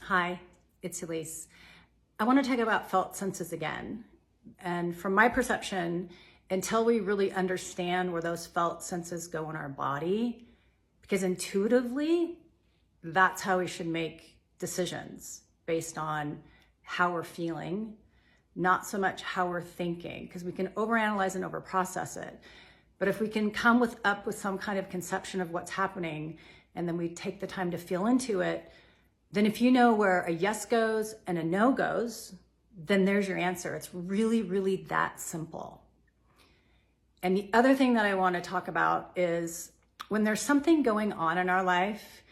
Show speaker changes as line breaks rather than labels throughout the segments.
Hi, it's Elise. I want to talk about felt senses again. And from my perception, until we really understand where those felt senses go in our body, because intuitively, that's how we should make decisions based on how we're feeling, not so much how we're thinking, because we can overanalyze and overprocess it. But if we can come up with some kind of conception of what's happening, and then we take the time to feel into it, then if you know where a yes goes and a no goes, then there's your answer. It's really, really that simple. And the other thing that I want to talk about is when there's something going on in our life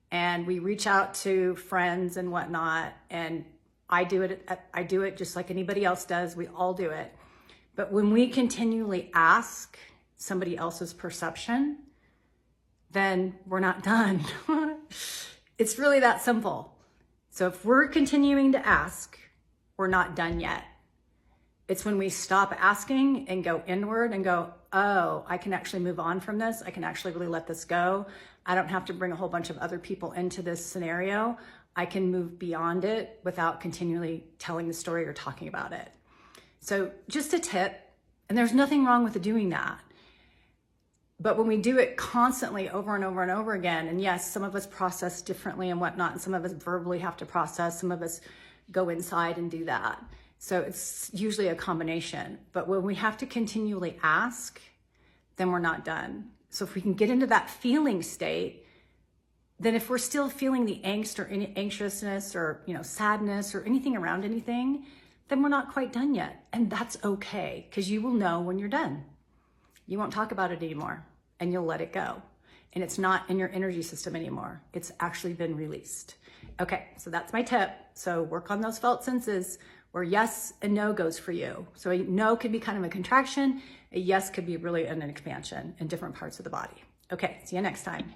and we reach out to friends and whatnot, and I do it just like anybody else does. We all do it. But when we continually ask somebody else's perception, then we're not done. It's really that simple. So if we're continuing to ask, we're not done yet. It's when we stop asking and go inward and go, oh, I can actually move on from this. I can actually really let this go. I don't have to bring a whole bunch of other people into this scenario. I can move beyond it without continually telling the story or talking about it. So just a tip, and there's nothing wrong with doing that. But when we do it constantly over and over and over again, and yes, some of us process differently and whatnot, and some of us verbally have to process, some of us go inside and do that. So it's usually a combination. But when we have to continually ask, then we're not done. So if we can get into that feeling state, then if we're still feeling the angst or any anxiousness or sadness or anything around anything, then we're not quite done yet. And that's okay, because you will know when you're done. You won't talk about it anymore, and you'll let it go. And it's not in your energy system anymore. It's actually been released. Okay, so that's my tip. So work on those felt senses where yes and no goes for you. So a no could be kind of a contraction. A yes could be really an expansion in different parts of the body. Okay, see you next time.